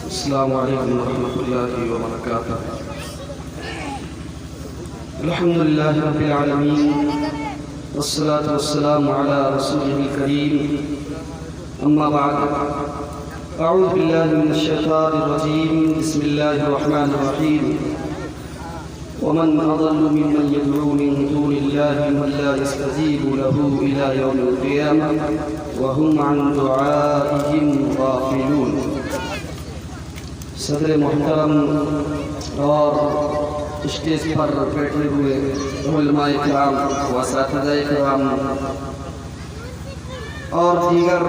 السلام علیکم ورحمۃ اللہ وبرکاتہ۔ الحمد للہ رب العالمین والصلاة والسلام علی رسولہ الکریم، اما بعد، اعوذ باللہ من الشیطان الرجیم، بسم اللہ الرحمن الرحیم۔ ومن أضل ممن يدعو من دون الله من لا يستجيب له إلى يوم القيامة وهم عن دعائهم غافلون۔ صدر محترم اور اسٹیج پر بیٹھے ہوئے علماء کرام و اساتذہ کرام اور دیگر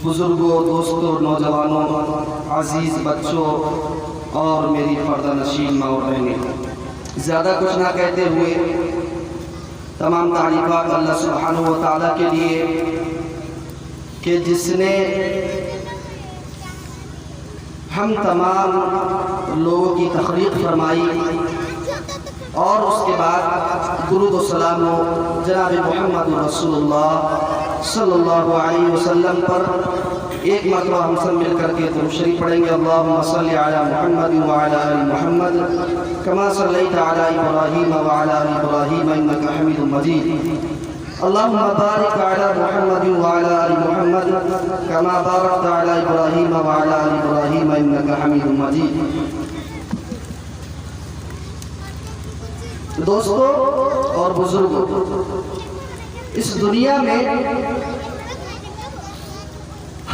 بزرگوں، دوستوں، نوجوانوں، عزیز بچوں اور میری پردہ نشین ماں و بہنیں، زیادہ کچھ نہ کہتے ہوئے تمام تعریفات اللہ سبحانہ و تعالیٰ کے لیے کہ جس نے ہم تمام لوگوں کی تخلیق فرمائی اور اس کے بعد درود و سلام و جناب محمد رسول اللہ صلی اللہ علیہ وسلم پر ایک مرتبہ ہم سب مل کر کے درود شریف پڑھیں گے۔ اللہم صلی علی محمد وعلی آل محمد کما صلیت علی ابراہیم وعلی آل ابراہیم انک حمید مجید۔ اللہم بارک علی محمد وعلی آل محمد کما بارکت علی ابراہیم وعلی آل ابراہیم انک حمید مجید۔ دوستو اور بزرگوں، اس دنیا میں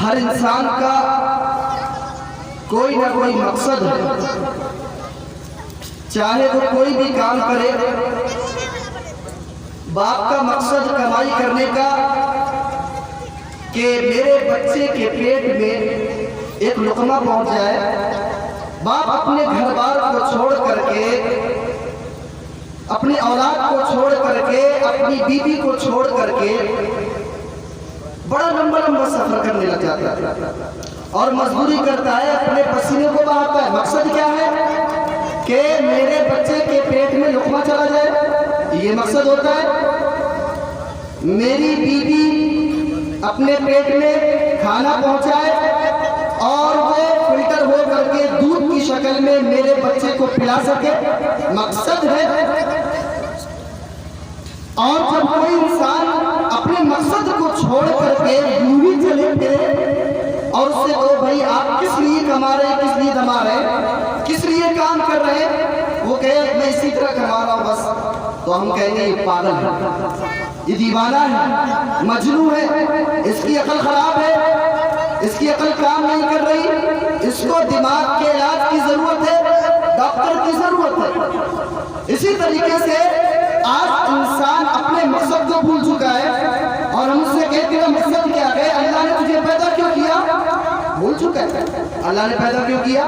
ہر انسان کا کوئی نہ کوئی مقصد ہے، چاہے وہ کوئی بھی کام کرے۔ باپ کا مقصد کمائی کرنے کا کہ میرے بچے کے پیٹ میں ایک لقمہ پہنچ جائے۔ باپ اپنے گھر بار کو چھوڑ کر کے، اپنی اولاد کو چھوڑ کر کے، اپنی بیوی کو چھوڑ کر کے بڑا لمبا سفر کرنے لگ جاتا ہے اور مزدوری کرتا ہے، اپنے پسینے کو بہاتا ہے۔ مقصد کیا ہے؟ کہ میرے بچے کے پیٹ میں لقمہ چلا جائے، یہ مقصد ہوتا ہے۔ میری بیوی اپنے پیٹ میں کھانا پہنچائے اور وہ فلٹر ہو کر کے دودھ کی شکل میں میرے بچے کو پلا سکے، مقصد ہے۔ اور جب کوئی انسان اپنے مقصد کو چھوڑ کر کے یوں ہی چلے پھرے اور اس سے کہو بھائی آپ کس لیے کما رہے ہیں، کس لیے دما رہے ہیں، کس لیے کام کر رہے ہیں، وہ کہے میں اسی طرح کما رہا ہوں بس، تو ہم کہیں گے یہ پاگل ہے، یہ دیوانہ ہے، مجنون ہے، اس کی عقل خراب ہے، اس کی عقل کام نہیں کر رہی، اس کو دماغ کے علاج کی ضرورت ہے، ڈاکٹر کی ضرورت ہے۔ اسی طریقے سے آج انسان اپنے مقصد کو بھول چکا ہے اور ہم اس سے کہتے ہیں مقصد کیا ہے؟ اللہ نے تجھے پیدا کیوں کیا؟ بھول چکا ہے۔ اللہ نے پیدا کیوں کیا؟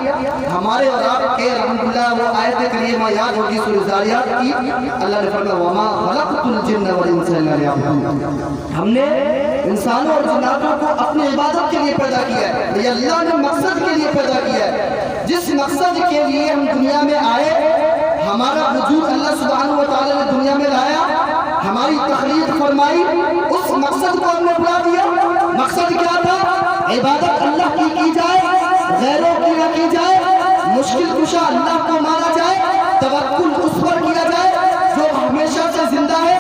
ہمارے اور آپ کے الحمدللہ وہ آیت کریمہ یاد ہوگی سورہ ذاریات کی، اللہ نے فرمایا وَمَا خَلَقْتُ الْجِنَّ وَالْإِنسَ إِلَّا لِيَعْبُدُونِ۔ ہم نے انسانوں اور جناتوں کو اپنی عبادت کے لیے پیدا کیا ہے، یہ اللہ نے مقصد کے لیے پیدا کیا ہے۔ جس مقصد کے لیے ہم دنیا میں آئے، ہمارا وجود اللہ سبحانہ و تعالیٰ نے دنیا میں لایا، ہماری تخلیق فرمائی، اس مقصد کو ہم نے بلا دیا۔ مقصد کیا تھا؟ عبادت اللہ کی جائے، غیروں کی نہ کی جائے، مشکل کشا اللہ کو مانا جائے، توکل اس پر کیا جائے جو ہمیشہ سے زندہ ہے۔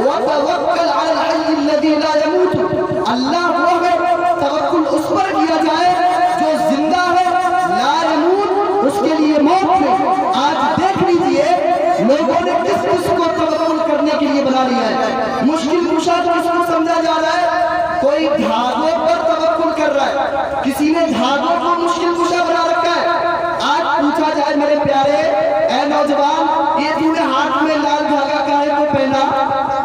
وَتَوَكَّلْ عَلَى الْحَيِّ الَّذِي لَا يَمُوتُ، اللہ وہ ہے، توکل اس پر کیا جائے جو زندہ ہے، لا يموت، اس کے لیے موت ہے۔ آج دیکھ لیجئے لوگوں نے کس کس کو توکل کرنے کے لیے بنا لیا ہے۔ مشکل کشا کس کو سمجھا جا رہا ہے؟ کوئی دھاگوں پر توکل کر رہا ہے، کسی نے دھاگوں کو مشکل کشا بنا رکھا ہے۔ آج پوچھا جائے میرے پیارے اے نوجوان، یہ تو نے ہاتھ میں لال دھاگا کاہے کو پہنا؟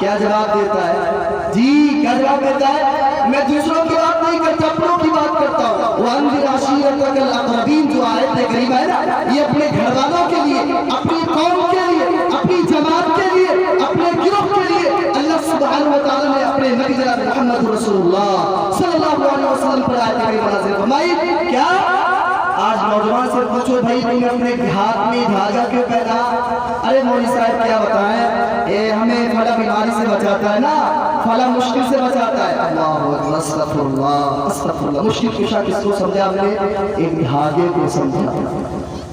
کیا جواب دیتا ہے؟ جی کیا جواب دیتا ہے؟ میں دوسروں کی بات نہیں کرتا، اپنوں کی بات کرتا ہوں۔ وَأَنذِرْ عَشِيرَتَكَ الْأَقْرَبِينَ جو آیت کریمہ ہے نا، یہ اپنے گھر والوں کے لیے، اپنی قوم کے لیے، اپنی جماعت کے لیے، اپنے گروہ کے لیے اللہ سبحانہ و تعالیٰ نے اپنے نبی جناب محمد رسول اللہ صلی اللہ علیہ وسلم پر آیت کریمہ نازل فرمائی۔ کیا آج نوجوان سے پوچھو بھائی تم نے اپنے ہاتھ میں دھاگا کیوں پہنا؟ ارے مولوی صاحب کیا بتائیں، ہمیں फला बीमारी से बचाता है ना, फला मुश्किल से बचाता है। अल्लाहु अकबर, अस्तगफिरुल्लाह अस्तगफिरुल्लाह। मुश्किल कुशा किसको समझा हमने? एक धागे को समझा,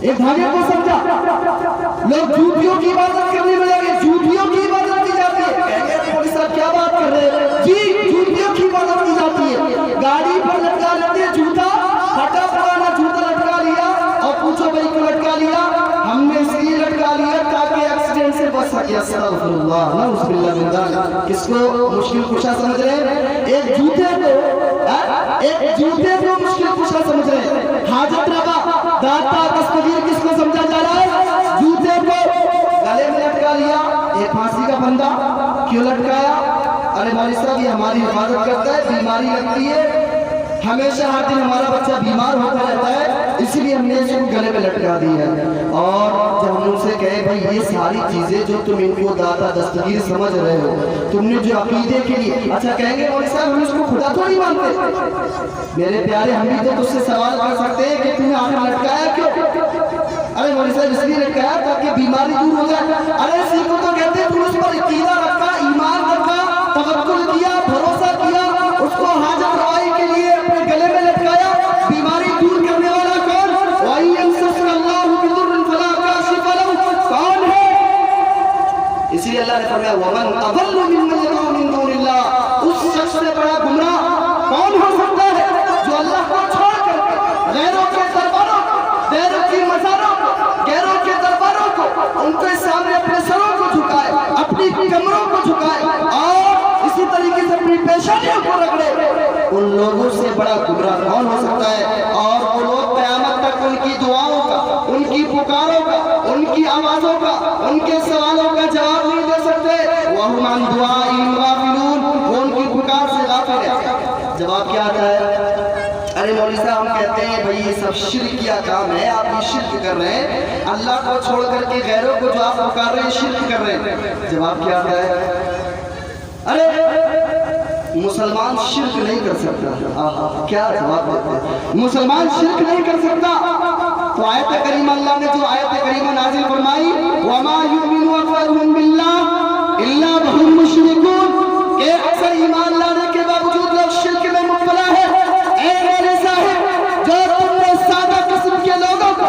एक धागे को समझा। लोग जूतियों की इबादत करने में लगे, जूतियों की इबादत की जाती है। कहेंगे मौलवी साहब क्या बात कर रहे हैं? जी, जूतियों की इबादत की जाती है। गाड़ी पर लटका लेते हैं जूता, फटा पुराना जूता लटका लिया और पूछो भाई क्यों लटका लिया? हमने इसलिए लटका लिया ताकि एक्सीडेंट से बच सके। अस्तगफिरुल्लाह नऊज़ुबिल्लाह मिन ज़ालिक। किसको मुश्किल कुशा समझ रहे हैं? एक जूते को मुश्किल कुशा समझ रहे हैं। हाजत रवा, दाता, दस्तगीर किसको समझा जा रहा है? जूते को गले में लटका लिया। एक फांसी का फंदा क्यों लटकाया? अरे मौलवी साहब ये हमारी हिफाजत करता है, बीमारी लगती है, हमेशा हर दिन हमारा बच्चा बीमार होता रहता है, इसीलिए हमने इसको गले में लटका दी है। और जब हम उनसे कहे भाई ये सारी चीजें जो तुम इनको दाता दस्तगीर समझ रहे हो, तुमने जो अकीदे के लिए, अच्छा कहेंगे मौलवी साहब हम इसको खुदा थोड़ी मानते। मेरे प्यारे, हम भी तो तुझसे सवाल कर सकते हैं कि तुमने आखिर लटकाया क्यों? अरे मौलवी साहब इसलिए लटकाया ताकि बीमारी दूर हो जाए। अरे सीखो तो कहते हैं तुम उस पर अकीदा रखा, ईमान रखा, तवक्कुल किया, भरोसा किया, उसको हाजत रवाई के लिए अपने गले में लटकाया। बीमारी दूर करने वाला कौन? कौन है? इसीलिए अल्लाह ने फरमाया वमन अदल्लु मिम्मन यद'ू मिन दूनिल्लाह। उस शख्स से बड़ा गुमराह कौन हो सकता है जो अल्लाह को छोड़कर गैरों के दरबारों को, गैरों की मज़ारों को, गैरों के दरबारों को, उनके सामने अपने सरों को झुकाए, अपनी कमरों को झुकाए और इसी तरीके से अपनी पेशानियों को रगड़े। उन लोगों से बड़ा गुमराह कौन हो सकता है? और वो लोग क़यामत तक उनकी दुआओं का, उनकी पुकारों का, उनकी आवाज़ों का, उनके सवालों का जवाब नहीं दे सकते। वहुम अन दुआइहिम गाफिलून, वो उनकी पुकार से गाफिल है। जवाब क्या आता है? अरे मौलवी साहब हम कहते हैं भाई ये सब शिर्किया काम है, आप ये शिर्क कर रहे हैं, अल्लाह को छोड़ करके गैरों को जो आप पुकार रहे हैं शिर्क कर रहे हैं। जवाब क्या आता है? अरे मुसलमान शिर्क नहीं कर सकता। क्या जवाब देते हैं? मुसलमान शिर्क नहीं कर सकता। तो आयत करीमा, अल्लाह ने जो आयत करीमा नाजिल फरमाई, वमा युमिनु अक्सरुहुम बिल्लाह इल्ला वहुम मुशरिकून, के अक्सर ईमान लाने के बावजूद लोग शिर्क में मुब्तला है। ऐ मेरे साहिब, जो तुमने सादा किस्म के लोगों को,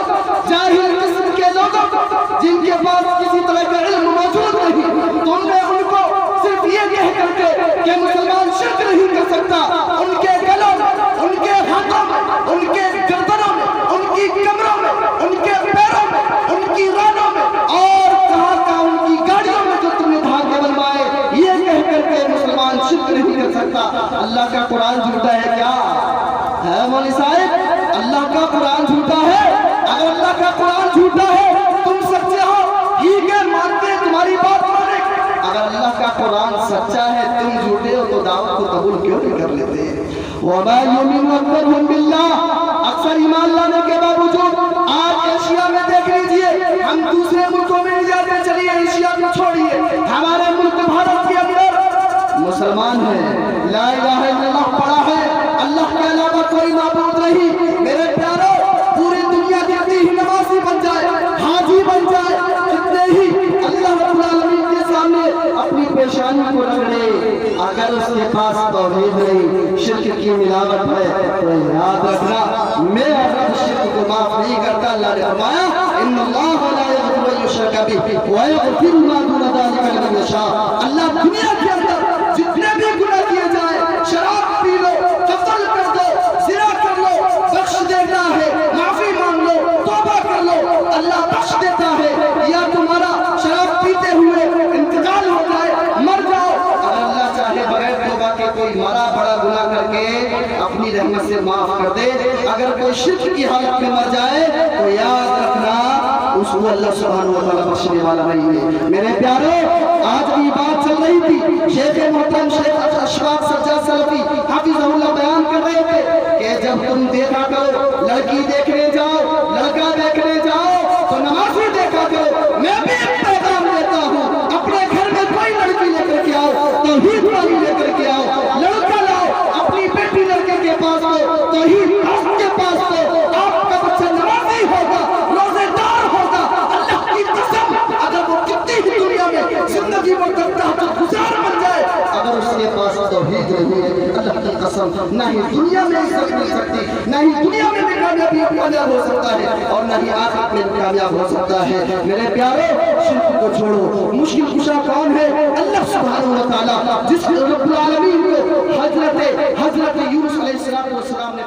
जाहिल किस्म के लोगों को, जिनके पास किसी तरह का इल्म मौजूद नहीं, तुमने उनको सिर्फ ये कह करके कि मुसलमान शिर्क नहीं कर सकता, उनके गलों में, उनके हाथों में, उनके गर्दनों में, उनकी कमरों में, उनके पैरों में, उनकी रानों में और कहाँ उनकी गाड़ियों में जो तुमने धागे बनवाए, ये कह करके मुसलमान शिर्क नहीं कर सकता। अल्लाह का कुरान झूठा है क्या? है मौलवी साहब, अल्लाह का कुरान झूठा है? अगर अल्लाह का कुरान झूठा है, तुम सच्चे हो, ठीक है, मानते तुम्हारी बात माने। अगर अल्लाह का कुरान सच्चा है, तुम झूठे हो, तो दावत को कबूल क्यों नहीं कर लेते? वमा युमिनु अक्सरुहुम बिल्लाह, अक्सर ईमान लाने के बावजूद, आज एशिया में देख लीजिए, हम दूसरे मुल्कों में नहीं जाते, चलिए एशिया को छोड़िए, हमारे मुल्क भारत के अंदर मुसलमान है, ला इलाहा इल्लल्लाह पढ़ा है, अल्लाह के अलावा कोई माबूद नहीं। मेरे प्यारों, पूरी दुनिया कितनी ही नमाज़ी बन जाए, हाजी बन जाए, कितने ही अल्लाह रब्बुल आलमीन के सामने अपनी पेशानी को रगड़े, अगर उसके पास तौहीद नहीं, शिर्क की मिलावट है, तो याद रखना मैं अगर शिर्क को माफ नहीं करता। अल्लाह ने फरमाया इन्नल्लाह ला यग़फ़िरु अन युश्रका बिही व यग़फ़िरु मा दून ज़ालिका लिमन यशा। अल्लाह दुनिया के अंदर जितने भी गुनाह किए जाए, शराब पी लो, कत्ल कर दो, ज़िना कर लो, बख्श देता है, माफी मांग लो, तौबा कर लो, अल्लाह बख्श देता है। या तुम्हारा शराब पीते हुए इंतकाल हो जाए, मर जाओ, अगर अल्लाह चाहे बगैर तौबा के कोई मरा बड़ा गुनाह करके अपनी रहमत से माफ कर दे। अगर कोई शिर्क की हालत में मर जाए तो याद रखना उसको अल्लाह सुब्हानहू व तआला बख्शने वाला नहीं है। मेरे प्यारे, आज की बात चल रही थी, शेख मोहतरम शेख अशफाक सज्जाद सलफी हाफिज़हुल्लाह बयान कर रहे थे कि जब तुम देखा करो, लड़की देखने जाओ, लड़का देखने जाओ, तो नमाज़ी देखा करो। मैं भी एक पैगाम देता हूँ, अपने घर में कोई लड़की लेकर के आओ, तौहीद वाली लेकर के आओ, लड़का लाओ, अपनी बेटी लड़के के पास दो, तौहीद के पास दो, आपका बच्चा नमाज़ी होगा, रोज़ेदार होगा। अल्लाह की कसम, अगर वो कितनी ही दुनिया में जिंदगी में करता قسم نہ ہی دنیا میں عزت مل سکتی، نہ ہی دنیا میں بھی کامیاب ہو سکتا ہے، اور نہ ہی آخرت میں بھی کامیاب ہو سکتا ہے۔ میرے پیارے، شرک کو چھوڑو۔ مشکل کشا کون ہے؟ اللہ سبحانہ و تعالیٰ، جس رب العالمین کو حضرت یونس علیہ السلام نے